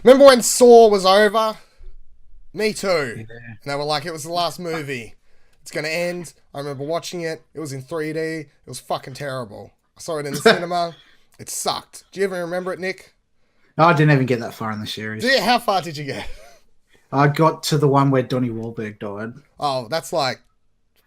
Remember when Saw was over? Me too. Yeah. And they were like, it was the last movie. It's going to end. I remember watching it. It was in 3D. It was fucking terrible. I saw it in the cinema. It sucked. Do you ever remember it, Nick? No, I didn't even get that far in the series. How far did you get? I got to the one where Donnie Wahlberg died. Oh, that's like,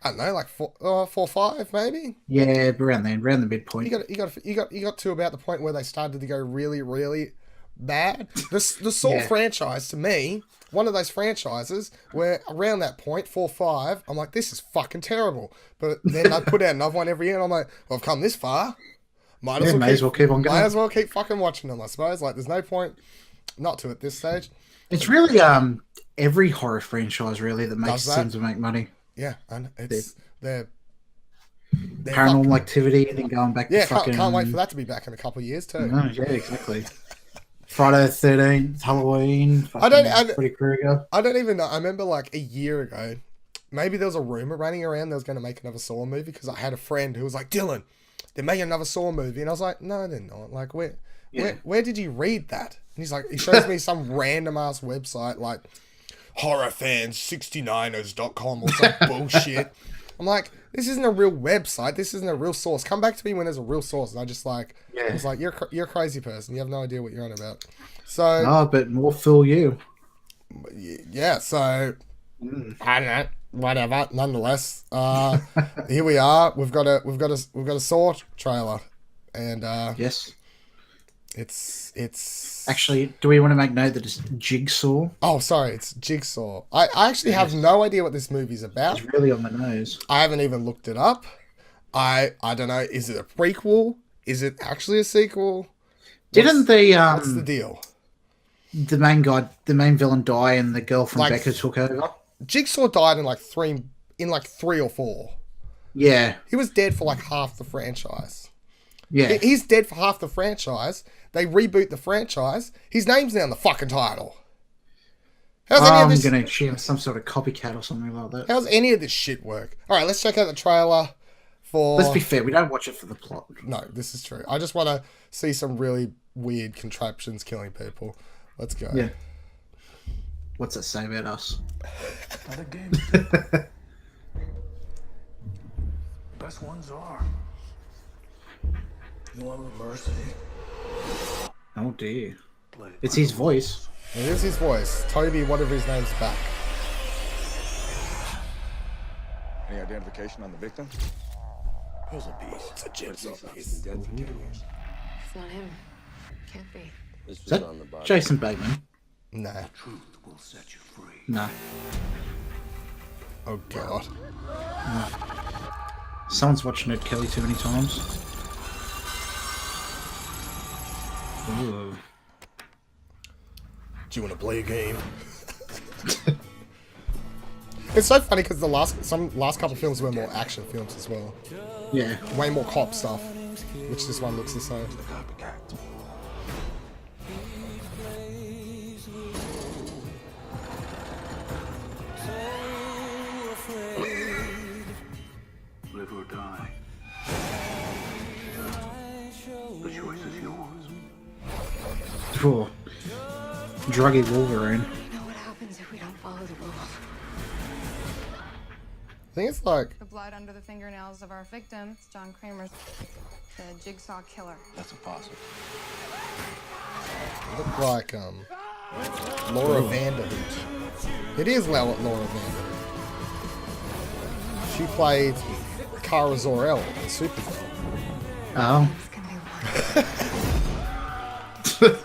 I don't know, like 4, 5 maybe. Yeah, around then, around the midpoint. You got to about the point where they started to go really, really bad. The Saw Yeah. franchise, to me, one of those franchises where around that point, 4, 5, I'm like, this is fucking terrible. But then I put out another one every year, and I'm like, well, I've come this far. Might as well keep on going. Might as well keep fucking watching them, I suppose. Like, there's no point not to at this stage. It's really every horror franchise really that seems to make money. Yeah, and they're Paranormal Activity, and then going back to fucking... can't wait for that to be back in a couple of years too. No, yeah, exactly. Friday the 13th, Halloween, Freddy Krueger. I don't even know. I remember like a year ago, maybe there was a rumor running around they was going to make another Saw movie because I had a friend who was like, Dylan, they're making another Saw movie. And I was like, no, they're not. Like, where did you read that? And he's like, he shows me some random ass website like horrorfans69ers.com or some bullshit. I'm like, this isn't a real website. This isn't a real source. Come back to me when there's a real source. And I just like, I was like, you're a crazy person. You have no idea what you're on about. So, no, but more fool you. Yeah. So, I don't know. Whatever. Nonetheless, here we are. We've got a Saw trailer, and yes, it's actually. Do we want to make note that it's Jigsaw? Oh, sorry, it's Jigsaw. I actually have no idea what this movie's about. It's really on the nose. I haven't even looked it up. I don't know. Is it a prequel? Is it actually a sequel? What's the deal? The main villain die, and the girl from Becca took over. Jigsaw died in like 3 or 4. Yeah, he was dead for like half the franchise. Yeah, he's dead for half the franchise. They reboot the franchise. His name's now in the fucking title. I'm going to assume some sort of copycat or something like that. How's any of this shit work? All right, let's check out the trailer for... Let's be fair, we don't watch it for the plot. No, this is true. I just want to see some really weird contraptions killing people. Let's go. Yeah. What's that say about us? Not a game. Best ones are. You want mercy? Oh dear. It's his voice. It is his voice. Toby, whatever his name's back. Any identification on the victim? Puzzle piece. It's a jigsaw piece. It's not him. Can't be. Is that Jason Bateman? Nah. The truth will set you free. No. Oh god. No. Someone's watched Ned Kelly too many times. Ooh. Do you want to play a game? It's so funny because the last couple of films were more action films as well. Yeah. Way more cop stuff, which this one looks the same. Live or die. The choice is yours. Oh. Druggy Wolverine. You know what happens if we don't follow the rules. I think it's like... The blood under the fingernails of our victim, John Kramer, the Jigsaw killer. That's impossible. Look like Laura Vanderhoot. It is Laura Vanderhoot. She played Kara Zor-El in Supergirl. Oh. It's gonna be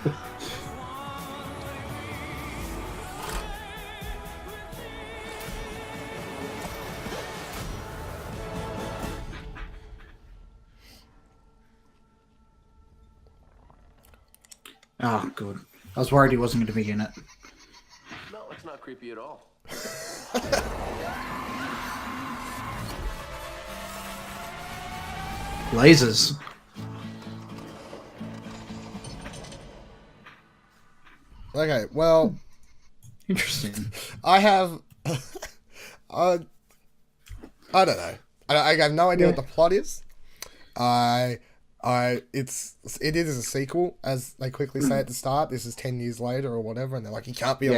Oh, good. I was worried he wasn't going to be in it. No, it's not creepy at all. Lasers. Okay, well... Interesting. I have... I don't know. I have no idea what the plot is. I It is a sequel, as they quickly say at the start. This is 10 years later or whatever, and they're like, he can't be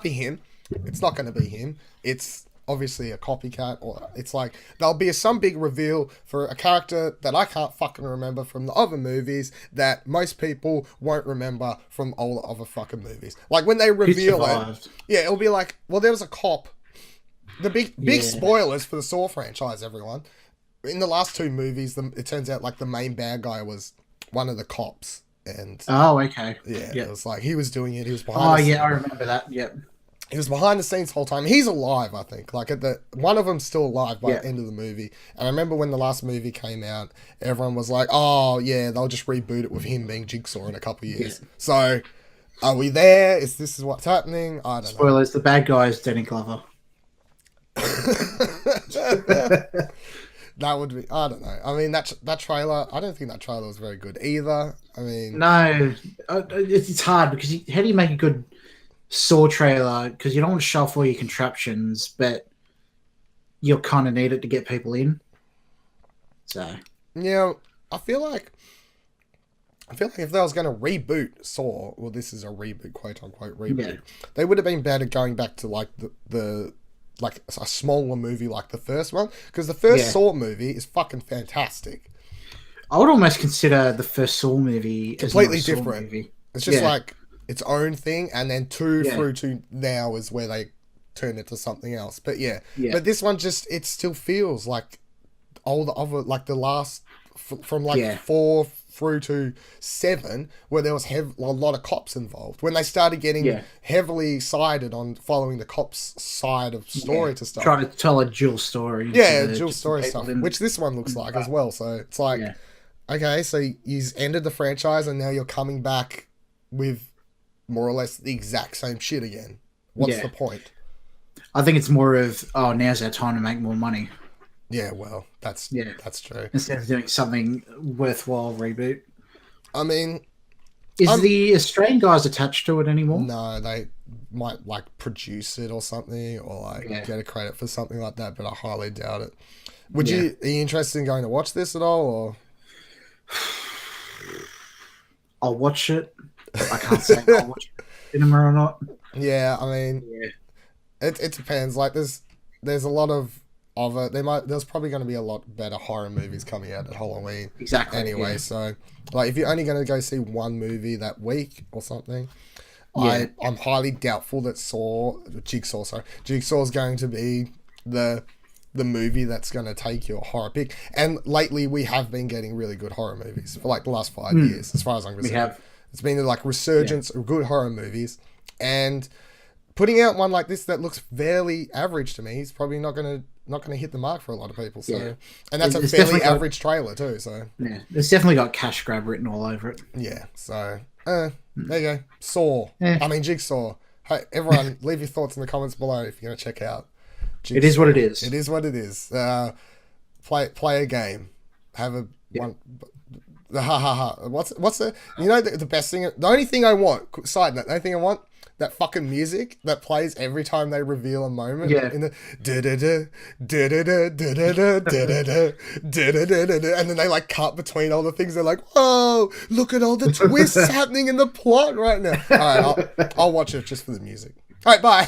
him. It's not going to be him. It's obviously a copycat, or it's like there'll be some big reveal for a character that I can't fucking remember from the other movies that most people won't remember from all the other fucking movies. Like when they reveal it, it'll be like, well, there was a cop. The big spoilers for the Saw franchise, everyone. In the last 2 movies, it turns out like the main bad guy was one of the cops, and it was like he was doing it. He was behind. I remember that. Yep. He was behind the scenes the whole time. He's alive, I think. Like one of them's still alive by the end of the movie. And I remember when the last movie came out, everyone was like, "Oh yeah, they'll just reboot it with him being Jigsaw in a couple of years." Yeah. So, are we there? Is this what's happening? I don't know. Spoilers: the bad guy is Danny Glover. That would be. I don't know. I mean, that trailer. I don't think that trailer was very good either. I mean, no, it's hard because how do you make a good Saw trailer, because you don't want to show off all your contraptions, but you'll kind of need it to get people in. So yeah, I feel like if they was going to reboot Saw, well, this is a reboot, quote unquote reboot. They would have been better going back to like the like a smaller movie like the first one, because the first Saw movie is fucking fantastic. I would almost consider the first Saw movie completely different. It's just like its own thing, and then 2 through to now is where they turn it to something else. But but this one it still feels like all the other, like the last from 4 through to 7, where there was a lot of cops involved. When they started getting heavily sided on following the cops' side of story to stuff, trying to tell a dual story. Dual story stuff, which this one looks like as well. So it's like, okay, so you've ended the franchise, and now you're coming back with more or less the exact same shit again. What's the point? I think it's more of, now's our time to make more money. Yeah, well, that's true. Instead of doing something worthwhile reboot. I mean, is the Australian guys attached to it anymore? No, they might like produce it or something, or like get a credit for something like that, but I highly doubt it. Are you interested in going to watch this at all, or? I'll watch it. I can't say I'll watch it cinema or not. Yeah, I mean, it depends. Like, there's a lot of it. There's probably going to be a lot better horror movies coming out at Halloween. Exactly. Anyway, so like, if you're only going to go see one movie that week or something, I'm highly doubtful that Jigsaw is going to be the movie that's going to take your horror pick. And lately, we have been getting really good horror movies for like the last 5 years, as far as I'm concerned. We have. It's been like resurgence of good horror movies, and putting out one like this that looks fairly average to me is probably not gonna hit the mark for a lot of people. So, and that's a fairly average trailer too. So it's definitely got cash grab written all over it. Yeah. So there you go. Saw. I mean, Jigsaw. Hey, everyone, leave your thoughts in the comments below if you're gonna check out Jigsaw. It is what it is. It is what it is. Play a game. Have a one. What's the the best thing? The only thing I want. Side note. The only thing I want. That fucking music that plays every time they reveal a moment. Yeah. In the and then they like cut between all the things. They're like, whoa, look at all the twists happening in the plot right now. All right, I'll watch it just for the music. All right, bye.